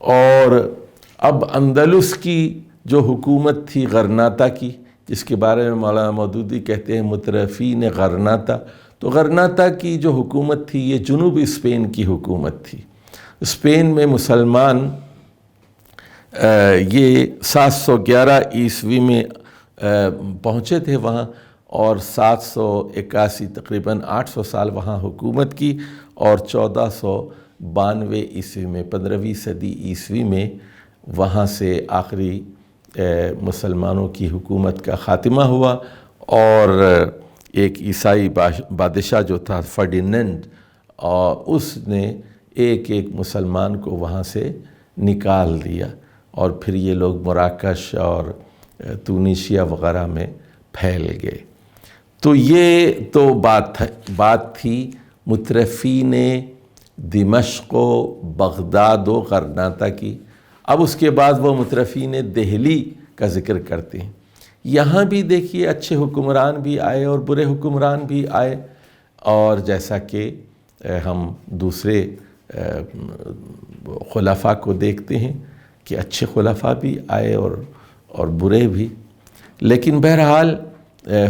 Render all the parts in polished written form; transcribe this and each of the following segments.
اور اب اندلس کی جو حکومت تھی غرناطہ کی، جس کے بارے میں مولانا مودودی کہتے ہیں مترفین غرناطہ، تو غرناطہ کی جو حکومت تھی یہ جنوبی اسپین کی حکومت تھی۔ اسپین میں مسلمان یہ 711 عیسوی میں پہنچے تھے وہاں، اور 781 تقریباً 800 سال وہاں حکومت کی، اور 1492 عیسوی میں 15ویں صدی عیسوی میں وہاں سے آخری مسلمانوں کی حکومت کا خاتمہ ہوا، اور ایک عیسائی بادشاہ جو تھا فرڈیننڈ، اور اس نے ایک مسلمان کو وہاں سے نکال دیا، اور پھر یہ لوگ مراکش اور تونیشیا وغیرہ میں پھیل گئے۔ تو یہ تو بات تھی مترفین دمشق و بغداد و غرناطہ کی۔ اب اس کے بعد وہ مترفین دہلی کا ذکر کرتے ہیں۔ یہاں بھی دیکھیے اچھے حکمران بھی آئے اور برے حکمران بھی آئے، اور جیسا کہ ہم دوسرے خلفاء کو دیکھتے ہیں کہ اچھے خلفاء بھی آئے اور برے بھی، لیکن بہرحال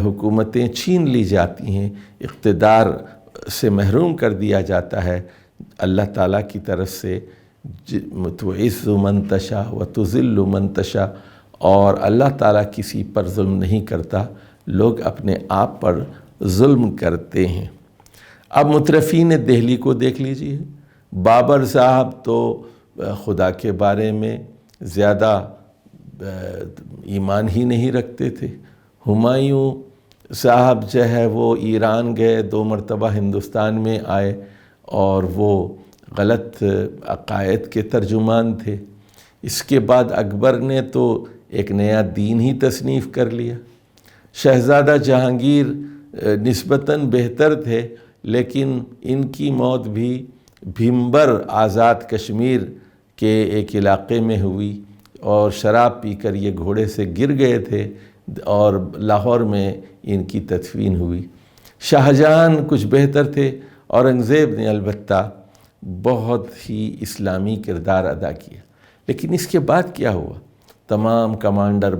حکومتیں چھین لی جاتی ہیں، اقتدار سے محروم کر دیا جاتا ہے اللہ تعالیٰ کی طرف سے۔ تُعِزُّ مَن تَشَاءُ وَتُذِلُّ مَن تَشَاءُ، اور اللہ تعالیٰ کسی پر ظلم نہیں کرتا، لوگ اپنے آپ پر ظلم کرتے ہیں۔ اب مترفین دہلی کو دیکھ لیجئے۔ بابر صاحب تو خدا کے بارے میں زیادہ ایمان ہی نہیں رکھتے تھے۔ ہمایوں صاحب جو ہے وہ ایران گئے، 2 مرتبہ ہندوستان میں آئے، اور وہ غلط عقائد کے ترجمان تھے۔ اس کے بعد اکبر نے تو ایک نیا دین ہی تصنیف کر لیا۔ شہزادہ جہانگیر نسبتاً بہتر تھے، لیکن ان کی موت بھی بھیمبر آزاد کشمیر کے ایک علاقے میں ہوئی، اور شراب پی کر یہ گھوڑے سے گر گئے تھے، اور لاہور میں ان کی تدفین ہوئی۔ شاہجہان کچھ بہتر تھے، اورنگزیب نے البتہ بہت ہی اسلامی کردار ادا کیا۔ لیکن اس کے بعد کیا ہوا؟ تمام کمانڈر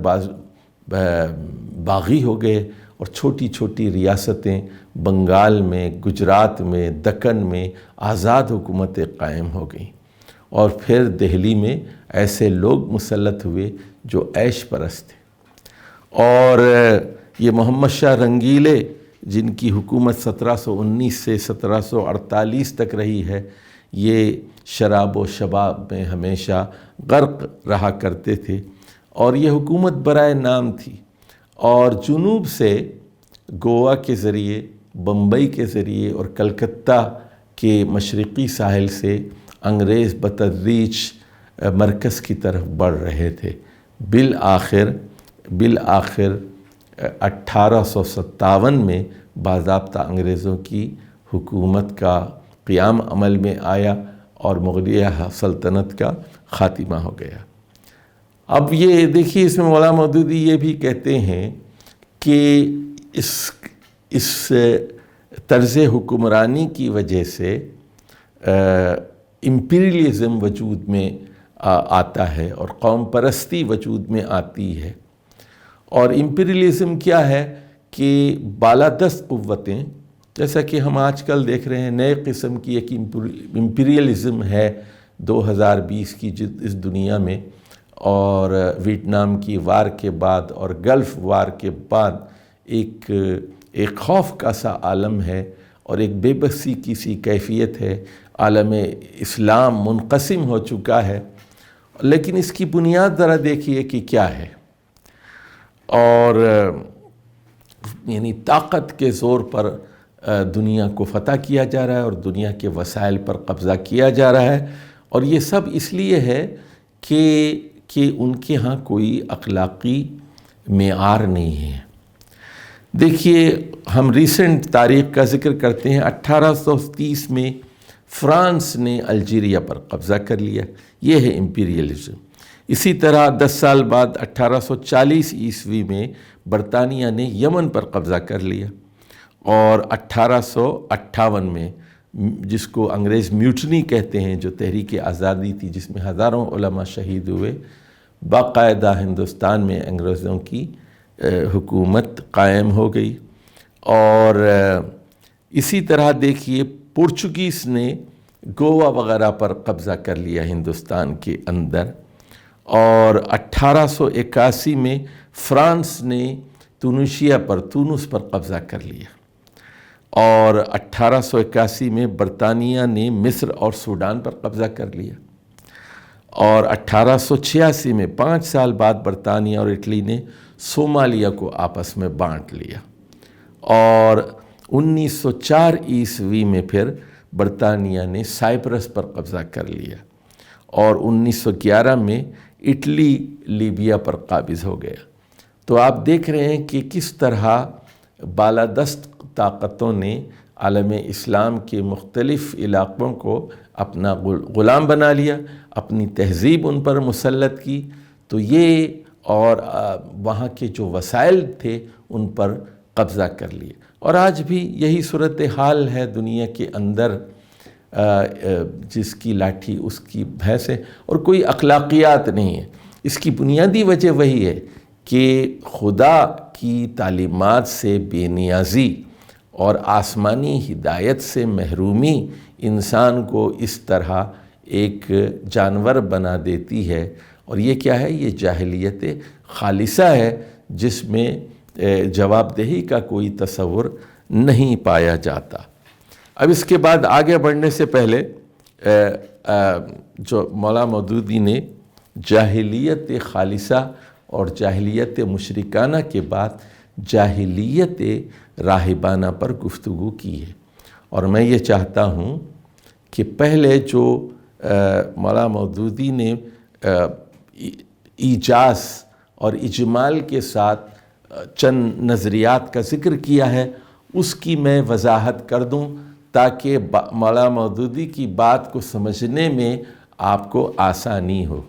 باغی ہو گئے، اور چھوٹی چھوٹی ریاستیں بنگال میں، گجرات میں، دکن میں آزاد حکومتیں قائم ہو گئیں، اور پھر دہلی میں ایسے لوگ مسلط ہوئے جو عیش پرست تھے۔ اور یہ محمد شاہ رنگیلے جن کی حکومت 1719 سے 1748 تک رہی ہے، یہ شراب و شباب میں ہمیشہ غرق رہا کرتے تھے، اور یہ حکومت برائے نام تھی، اور جنوب سے گوا کے ذریعے، بمبئی کے ذریعے اور کلکتہ کے مشرقی ساحل سے انگریز بتدریج مرکز کی طرف بڑھ رہے تھے۔ بالآخر 1857 میں باضابطہ انگریزوں کی حکومت کا قیام عمل میں آیا، اور مغلیہ سلطنت کا خاتمہ ہو گیا۔ اب یہ دیکھیے، اس میں مولانا مودودی یہ بھی کہتے ہیں کہ اس طرز حکمرانی کی وجہ سے امپیریلزم وجود میں آتا ہے، اور قوم پرستی وجود میں آتی ہے۔ اور امپیریلزم کیا ہے کہ بالادست قوتیں، جیسا کہ ہم آج کل دیکھ رہے ہیں، نئے قسم کی ایک امپیریلزم ہے 2020 کی اس دنیا میں، اور ویتنام کی وار کے بعد اور گلف وار کے بعد ایک خوف کا سا عالم ہے، اور ایک بے بسی کی سی کیفیت ہے۔ عالم اسلام منقسم ہو چکا ہے، لیکن اس کی بنیاد ذرا دیکھیے کہ کیا ہے۔ اور یعنی طاقت کے زور پر دنیا کو فتح کیا جا رہا ہے، اور دنیا کے وسائل پر قبضہ کیا جا رہا ہے، اور یہ سب اس لیے ہے کہ ان کے ہاں کوئی اخلاقی معیار نہیں ہے۔ دیکھیے، ہم ریسنٹ تاریخ کا ذکر کرتے ہیں۔ 1830 میں فرانس نے الجیریا پر قبضہ کر لیا، یہ ہے امپیریلزم۔ اسی طرح 10 سال بعد 1840 عیسوی میں برطانیہ نے یمن پر قبضہ کر لیا، اور 1858 میں جس کو انگریز میوٹنی کہتے ہیں، جو تحریک آزادی تھی جس میں ہزاروں علماء شہید ہوئے، باقاعدہ ہندوستان میں انگریزوں کی حکومت قائم ہو گئی۔ اور اسی طرح دیکھیے پرتگیز نے گوا وغیرہ پر قبضہ کر لیا ہندوستان کے اندر، اور 1881 میں فرانس نے تونس پر قبضہ کر لیا، اور 1881 میں برطانیہ نے مصر اور سوڈان پر قبضہ کر لیا، اور 1886 میں 5 سال بعد برطانیہ اور اٹلی نے صومالیہ کو آپس میں بانٹ لیا، اور 1904 عیسوی میں پھر برطانیہ نے سائپرس پر قبضہ کر لیا، اور 1911 میں اٹلی لیبیا پر قابض ہو گیا۔ تو آپ دیکھ رہے ہیں کہ کس طرح بالادست طاقتوں نے عالم اسلام کے مختلف علاقوں کو اپنا غلام بنا لیا، اپنی تہذیب ان پر مسلط کی، تو یہ اور وہاں کے جو وسائل تھے ان پر قبضہ کر لیے۔ اور آج بھی یہی صورتحال ہے دنیا کے اندر، جس کی لاٹھی اس کی بھینس ہے، اور کوئی اخلاقیات نہیں ہے۔ اس کی بنیادی وجہ وہی ہے کہ خدا کی تعلیمات سے بے نیازی اور آسمانی ہدایت سے محرومی انسان کو اس طرح ایک جانور بنا دیتی ہے، اور یہ کیا ہے؟ یہ جاہلیت خالصہ ہے، جس میں جواب دہی کا کوئی تصور نہیں پایا جاتا۔ اب اس کے بعد آگے بڑھنے سے پہلے جو مولا مودودی نے جاہلیت خالصہ اور جاہلیت مشرکانہ کے بعد جاہلیت راہبانہ پر گفتگو کی ہے، اور میں یہ چاہتا ہوں کہ پہلے جو مولا مودودی نے ایجاز اور اجمال کے ساتھ چند نظریات کا ذکر کیا ہے، اس کی میں وضاحت کر دوں تاکہ مولا مودودی کی بات کو سمجھنے میں آپ کو آسانی ہو۔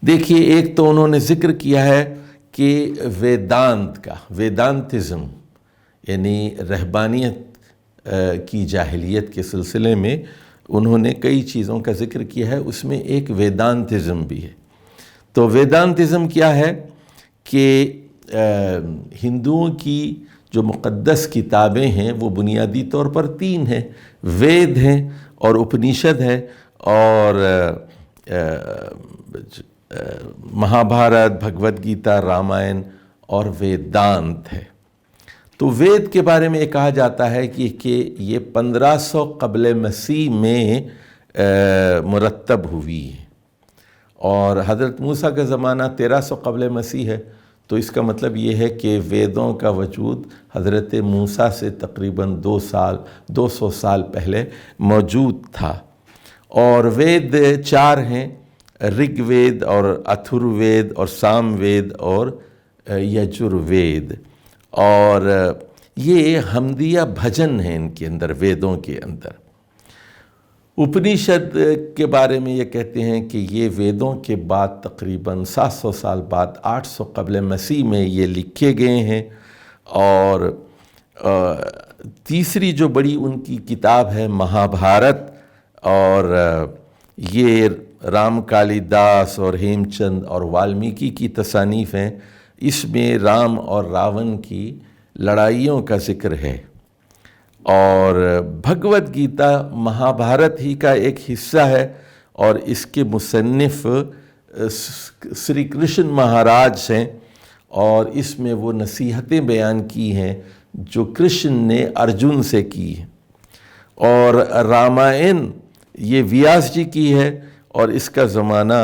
دیکھیے، ایک تو انہوں نے ذکر کیا ہے کہ ویدانت کا، ویدانتزم یعنی رہبانیت کی جاہلیت کے سلسلے میں انہوں نے کئی چیزوں کا ذکر کیا ہے، اس میں ایک ویدانتزم بھی ہے۔ تو ویدانتزم کیا ہے کہ ہندوؤں کی جو مقدس کتابیں ہیں وہ بنیادی طور پر 3 ہیں، وید ہیں اور اپنیشد ہے اور مہابھارت، بھگوت گیتا، رامائن اور ویدانت ہے۔ تو وید کے بارے میں یہ کہا جاتا ہے کہ یہ 1500 قبل مسیح میں مرتب ہوئی ہے، اور حضرت موسیٰ کا زمانہ 1300 قبل مسیح ہے، تو اس کا مطلب یہ ہے کہ ویدوں کا وجود حضرت موسیٰ سے تقریباً 200 سال پہلے موجود تھا۔ اور وید 4 ہیں، رگ وید اور اتھر وید اور سام وید اور یجر وید، اور یہ حمدیہ بھجن ہیں ان کے اندر، ویدوں کے اندر۔ اپنیشد کے بارے میں یہ کہتے ہیں کہ یہ ویدوں کے بعد تقریباً 700 سال بعد 800 قبل مسیح میں یہ لکھے گئے ہیں، اور تیسری جو بڑی ان کی کتاب ہے مہابھارت، اور یہ رام کالی داس اور ہیم چند اور والمیکی کی تصانیف ہیں۔ اس میں رام اور راون کی لڑائیوں کا ذکر ہے، اور بھگوت گیتا مہابھارت ہی کا ایک حصہ ہے، اور اس کے مصنف سری کرشن مہاراج ہیں، اور اس میں وہ نصیحتیں بیان کی ہیں جو کرشن نے ارجن سے کی ہیں۔ اور رامائن یہ ویاس جی کی ہے، اور اس کا زمانہ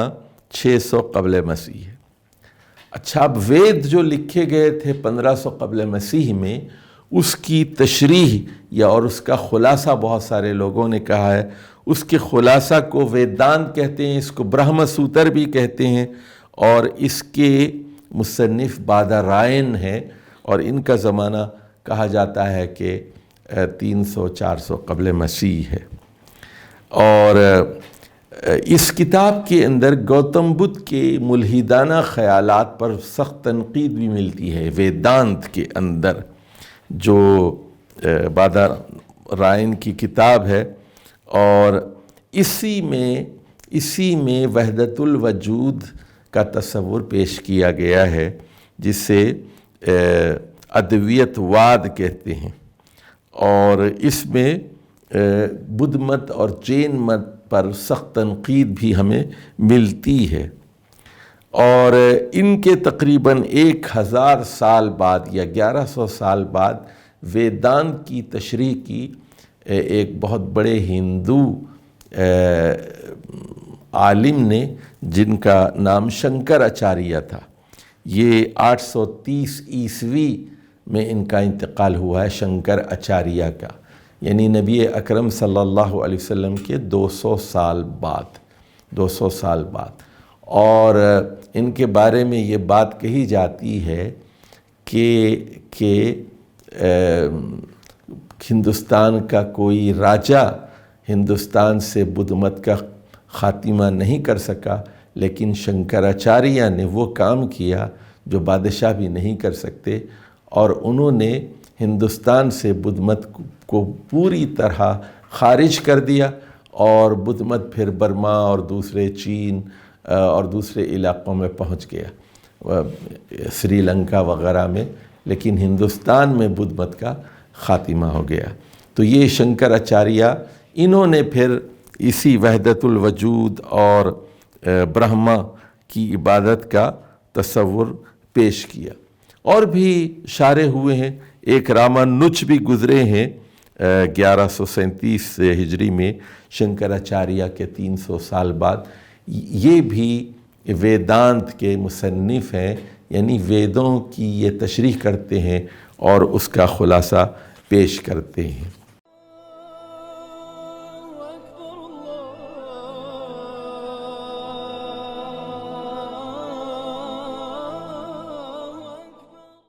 600 قبل مسیح ہے۔ اچھا، اب وید جو لکھے گئے تھے 1500 قبل مسیح میں، اس کی تشریح اور اس کا خلاصہ بہت سارے لوگوں نے کہا ہے۔ اس کے خلاصہ کو ویدانت کہتے ہیں، اس کو برہم سوتر بھی کہتے ہیں، اور اس کے مصنف بادرائن ہے، اور ان کا زمانہ کہا جاتا ہے کہ 300-400 قبل مسیح ہے۔ اور اس کتاب کے اندر گوتم بدھ کے ملحدانہ خیالات پر سخت تنقید بھی ملتی ہے۔ ویدانت کے اندر جو رائن کی کتاب ہے، اور اسی میں وحدت الوجود کا تصور پیش کیا گیا ہے، جسے ادویت واد کہتے ہیں، اور اس میں بدھ مت اور جین مت پر سخت تنقید بھی ہمیں ملتی ہے، اور ان کے تقریباً 1000 سال بعد یا 1100 سال بعد ویدانت کی تشریح کی ایک بہت بڑے ہندو عالم نے، جن کا نام شنکر اچاریہ تھا۔ یہ 830 عیسوی میں ان کا انتقال ہوا ہے، شنکر اچاریہ کا، یعنی نبی اکرم صلی اللہ علیہ وسلم کے 200 سال بعد، اور ان کے بارے میں یہ بات کہی جاتی ہے کہ ہندوستان کا کوئی راجہ ہندوستان سے بدھ مت کا خاتمہ نہیں کر سکا، لیکن شنکراچاریہ نے وہ کام کیا جو بادشاہ بھی نہیں کر سکتے، اور انہوں نے ہندوستان سے بدھ مت کو پوری طرح خارج کر دیا، اور بدھ مت پھر برما اور دوسرے چین اور دوسرے علاقوں میں پہنچ گیا، سری لنکا وغیرہ میں، لیکن ہندوستان میں بدھ مت کا خاتمہ ہو گیا۔ تو یہ شنکراچاریہ، انہوں نے پھر اسی وحدت الوجود اور برہما کی عبادت کا تصور پیش کیا، اور بھی شارح ہوئے ہیں۔ ایک رامانج بھی گزرے ہیں 1137 ہجری میں، شنکراچاریہ کے 300 سال بعد۔ یہ بھی ویدانت کے مصنف ہیں، یعنی ویدوں کی یہ تشریح کرتے ہیں اور اس کا خلاصہ پیش کرتے ہیں۔